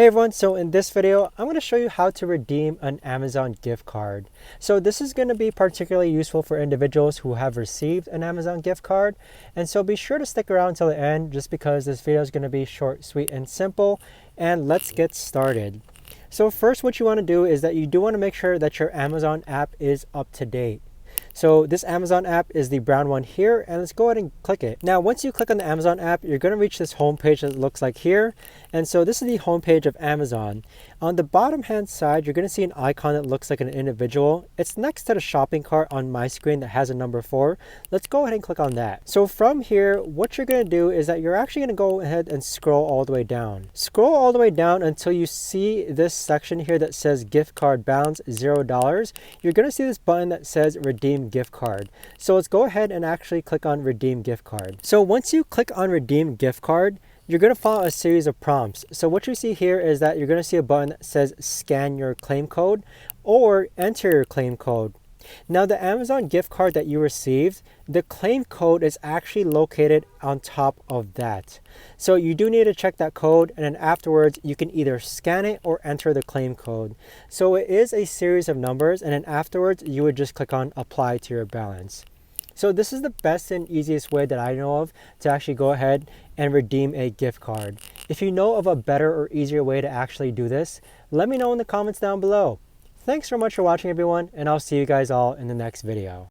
Hey everyone, so in this video, I'm going to show you how to redeem an Amazon gift card. So this is going to be particularly useful for individuals who have received an Amazon gift card. And so be sure to stick around until the end just because this video is going to be short, sweet, and simple. And let's get started. So first, what you want to do is that you do want to make sure that your Amazon app is up to date. So this Amazon app is the brown one here, and let's go ahead and click it. Now, once you click on the Amazon app, you're going to reach this home page that looks like here. And so this is the home page of Amazon. On the bottom hand side, you're going to see an icon that looks like an individual. It's next to the shopping cart on my screen that has a number 4. Let's go ahead and click on that. So from here, what you're going to do is that you're actually going to go ahead and scroll all the way down. Scroll all the way down until you see this section here that says gift card balance $0. You're going to see this button that says redeem gift card. So let's go ahead and actually click on redeem gift card. So once you click on redeem gift card, you're going to follow a series of prompts. So what you see here is that you're going to see a button that says scan your claim code or enter your claim code. Now the Amazon gift card that you received, the claim code is actually located on top of that. So you do need to check that code, and then afterwards you can either scan it or enter the claim code. So it is a series of numbers, and then afterwards you would just click on apply to your balance. So this is the best and easiest way that I know of to actually go ahead and redeem a gift card. If you know of a better or easier way to actually do this, let me know in the comments down below. Thanks so much for watching everyone, and I'll see you guys all in the next video.